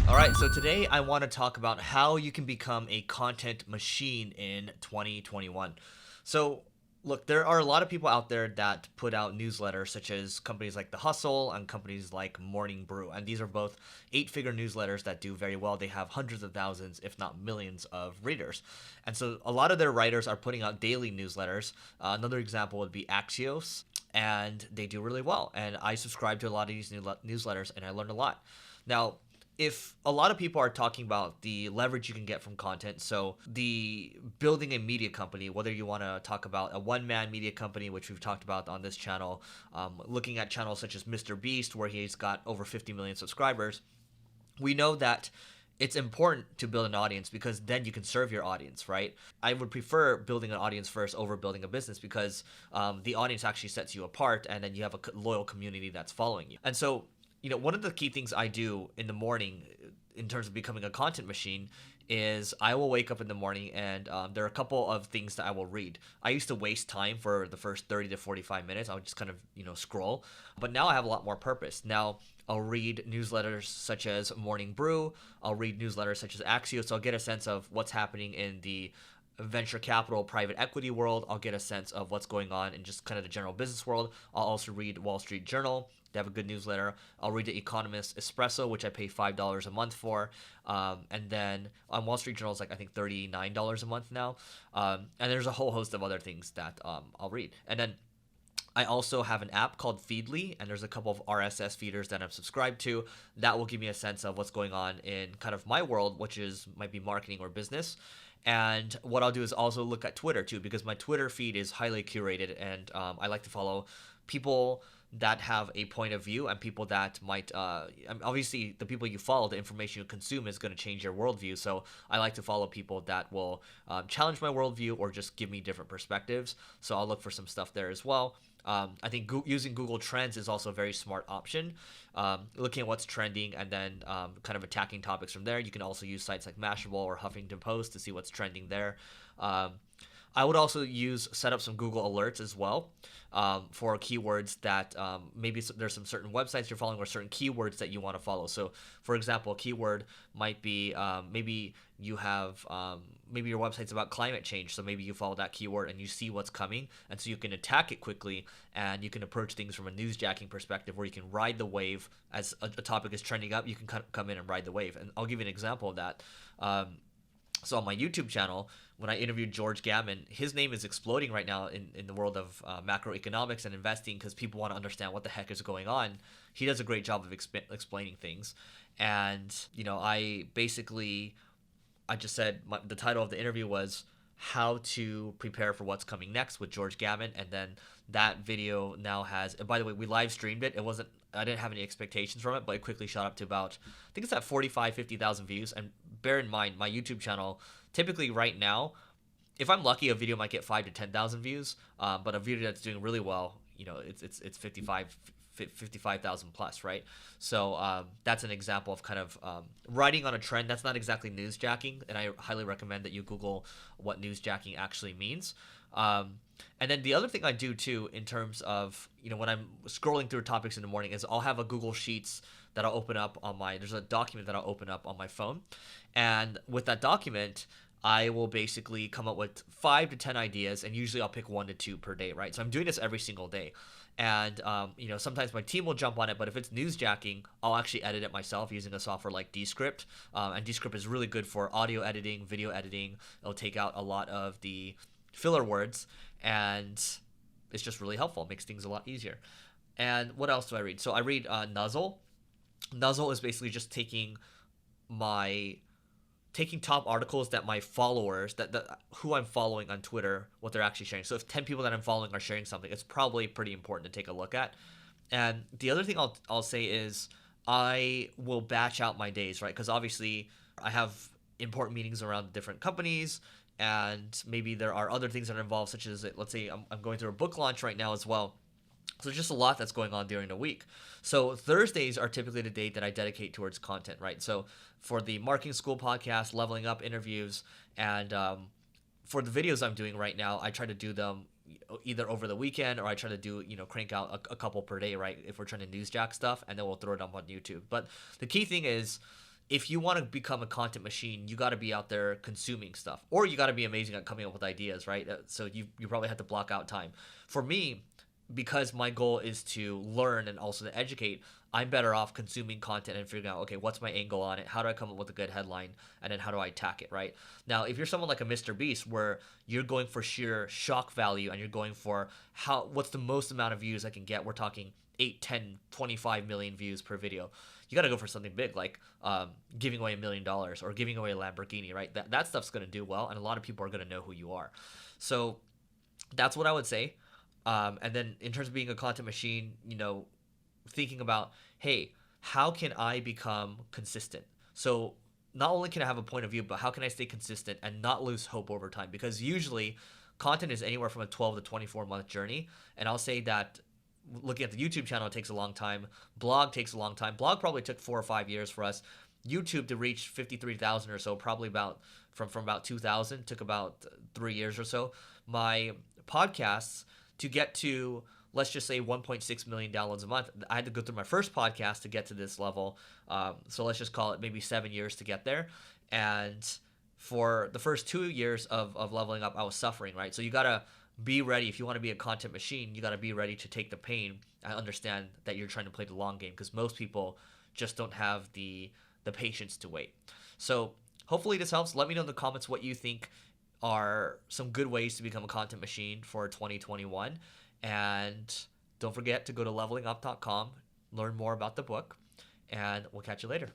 All right, so today I want to talk about how you can become a content machine in 2021. So, look, there are a lot of people out there that put out newsletters, such as companies like The Hustle and companies like Morning Brew. And these are both eight-figure newsletters that do very well. They have hundreds of thousands, if not millions, of readers. And so a lot of their writers are putting out daily newsletters. Another example would be Axios, and they do really well. And I subscribe to a lot of these newsletters, and I learned a lot. Now, if a lot of people are talking about the leverage you can get from content, so the building a media company, whether you want to talk about a one-man media company, which we've talked about on this channel, looking at channels such as Mr. Beast, where he's got over 50 million subscribers, we know that it's important to build an audience because then you can serve your audience, right? I would prefer building an audience first over building a business because the audience actually sets you apart, and then you have a loyal community that's following you. And so one of the key things I do in the morning in terms of becoming a content machine is I will wake up in the morning and there are a couple of things that I will read. I used to waste time for the first 30 to 45 minutes. I would just kind of, scroll. But now I have a lot more purpose. Now I'll read newsletters such as Morning Brew. I'll read newsletters such as Axios. So I'll get a sense of what's happening in the venture capital, private equity world. I'll get a sense of what's going on in just kind of the general business world. I'll also read Wall Street Journal. They have a good newsletter. I'll read The Economist Espresso, which I pay $5 a month for. And then on Wall Street Journal, it's like I think $39 a month now. And there's a whole host of other things that I'll read. And then I also have an app called Feedly, and there's a couple of RSS feeders that I'm subscribed to that will give me a sense of what's going on in kind of my world, which might be marketing or business. And what I'll do is also look at Twitter too, because my Twitter feed is highly curated, and I like to follow people that have a point of view and people that might obviously the people you follow, the information you consume is going to change your worldview. So I like to follow people that will challenge my worldview or just give me different perspectives. So I'll look for some stuff there as well. I think using Google Trends is also a very smart option. Looking at what's trending and then kind of attacking topics from there. You can also use sites like Mashable or Huffington Post to see what's trending there. I would also set up some Google alerts as well for keywords that maybe there's some certain websites you're following or certain keywords that you want to follow. So, for example, a keyword might be maybe you have maybe your website's about climate change, so maybe you follow that keyword and you see what's coming, and so you can attack it quickly, and you can approach things from a newsjacking perspective where you can ride the wave as a topic is trending up. You can come in and ride the wave, and I'll give you an example of that. So on my YouTube channel, when I interviewed George Gammon, his name is exploding right now in the world of macroeconomics and investing because people want to understand what the heck is going on. He does a great job of explaining things. And, I just said the title of the interview was How to Prepare for What's Coming Next with George Gammon. And then that video now has, and by the way, we live streamed it. I didn't have any expectations from it, but it quickly shot up to about, I think it's at 50,000 views. And bear in mind, my YouTube channel, typically right now, if I'm lucky, a video might get 5 to 10,000 views. But a video that's doing really well, it's 55,000 plus, right? So that's an example of kind of riding on a trend. That's not exactly newsjacking, and I highly recommend that you Google what newsjacking actually means. And then the other thing I do too, in terms of when I'm scrolling through topics in the morning, is I'll have a Google Sheets that I'll open up there's a document that I'll open up on my phone, and with that document, I will basically come up with 5 to 10 ideas, and usually I'll pick 1 to 2 per day, right? So I'm doing this every single day. And, sometimes my team will jump on it, but if it's newsjacking, I'll actually edit it myself using a software like Descript. And Descript is really good for audio editing, video editing. It'll take out a lot of the filler words, and it's just really helpful. It makes things a lot easier. And what else do I read? So I read Nuzzle. Nuzzle is basically just taking top articles that my followers, that who I'm following on Twitter, what they're actually sharing. So if 10 people that I'm following are sharing something, it's probably pretty important to take a look at. And the other thing I'll say is I will batch out my days, right? Because obviously I have important meetings around different companies, and maybe there are other things that are involved, such as, let's say I'm going through a book launch right now as well. So there's just a lot that's going on during the week. So Thursdays are typically the day that I dedicate towards content, right? So for the Marketing School podcast, Leveling Up interviews, and for the videos I'm doing right now, I try to do them either over the weekend, or I try to do, crank out a couple per day, right? If we're trying to newsjack stuff, and then we'll throw it up on YouTube. But the key thing is if you want to become a content machine, you got to be out there consuming stuff, or you got to be amazing at coming up with ideas, right? So you probably have to block out time. For me, because my goal is to learn and also to educate, I'm better off consuming content and figuring out, okay, what's my angle on it? How do I come up with a good headline? And then how do I attack it, right? Now, if you're someone like a Mr. Beast, where you're going for sheer shock value and you're going for what's the most amount of views I can get, we're talking 8, 10, 25 million views per video. You got to go for something big, like giving away $1 million or giving away a Lamborghini, right? That stuff's going to do well, and a lot of people are going to know who you are. So that's what I would say. And then in terms of being a content machine, thinking about, hey, how can I become consistent? So not only can I have a point of view, but how can I stay consistent and not lose hope over time? Because usually content is anywhere from a 12 to 24 month journey. And I'll say that looking at the YouTube channel, it takes a long time. Blog takes a long time. Blog probably took 4 or 5 years for us. YouTube to reach 53,000 or so, probably from about 2000, took about 3 years or so. My podcasts, to get to, let's just say, 1.6 million downloads a month, I had to go through my first podcast to get to this level. So let's just call it maybe 7 years to get there. And for the first 2 years of leveling up, I was suffering, right? So you got to be ready. If you want to be a content machine, you got to be ready to take the pain. I understand that you're trying to play the long game, because most people just don't have the patience to wait. So hopefully this helps. Let me know in the comments what you think are some good ways to become a content machine for 2021. And don't forget to go to levelingup.com, learn more about the book, and we'll catch you later.